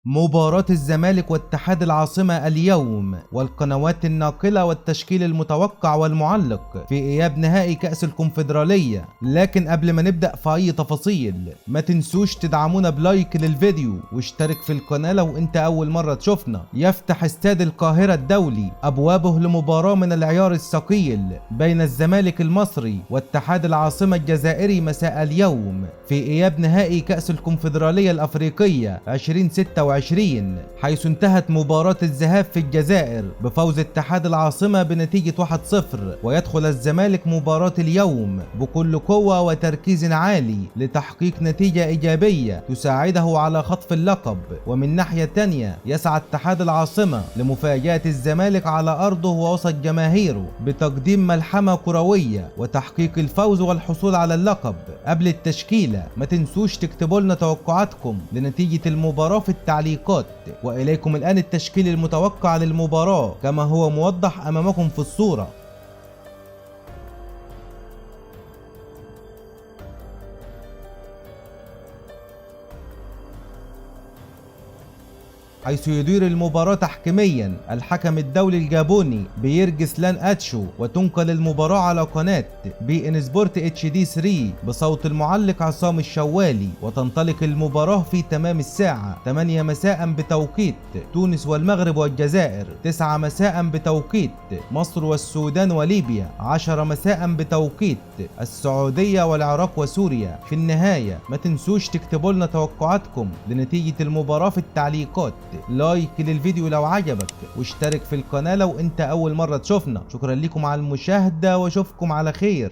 مباراة الزمالك واتحاد العاصمة اليوم، والقنوات الناقلة والتشكيل المتوقع والمعلق في إياب نهائي كأس الكونفدرالية. لكن قبل ما نبدأ في أي تفاصيل، ما تنسوش تدعمونا بلايك للفيديو واشترك في القناة لو انت أول مرة تشوفنا. يفتح استاد القاهرة الدولي أبوابه لمباراة من العيار الثقيل بين الزمالك المصري واتحاد العاصمة الجزائري مساء اليوم في إياب نهائي كأس الكونفدرالية الأفريقية 2026، حيث انتهت مباراة الذهاب في الجزائر بفوز اتحاد العاصمة بنتيجة 1-0. ويدخل الزمالك مباراة اليوم بكل قوة وتركيز عالي لتحقيق نتيجة إيجابية تساعده على خطف اللقب. ومن ناحية تانية يسعى اتحاد العاصمة لمفاجأة الزمالك على أرضه ووسط جماهيره بتقديم ملحمة كروية وتحقيق الفوز والحصول على اللقب. قبل التشكيلة ما تنسوش تكتبوا لنا توقعاتكم لنتيجة المباراة في التعليقات. وإليكم الآن التشكيل المتوقع للمباراة كما هو موضح أمامكم في الصورة. حيث يدير المباراة تحكيميا الحكم الدولي الجابوني بيرجس لان اتشو، وتنقل المباراة على قناة بي ان سبورت اتش دي 3 بصوت المعلق عصام الشوالي. وتنطلق المباراة في تمام الساعة 8 مساء بتوقيت تونس والمغرب والجزائر، 9 مساء بتوقيت مصر والسودان وليبيا، 10 مساء بتوقيت السعودية والعراق وسوريا. في النهاية ما تنسوش تكتبوا لنا توقعاتكم لنتيجة المباراة في التعليقات. لايك للفيديو لو عجبك، واشترك في القناة لو انت اول مرة تشوفنا. شكرا لكم على المشاهدة واشوفكم على خير.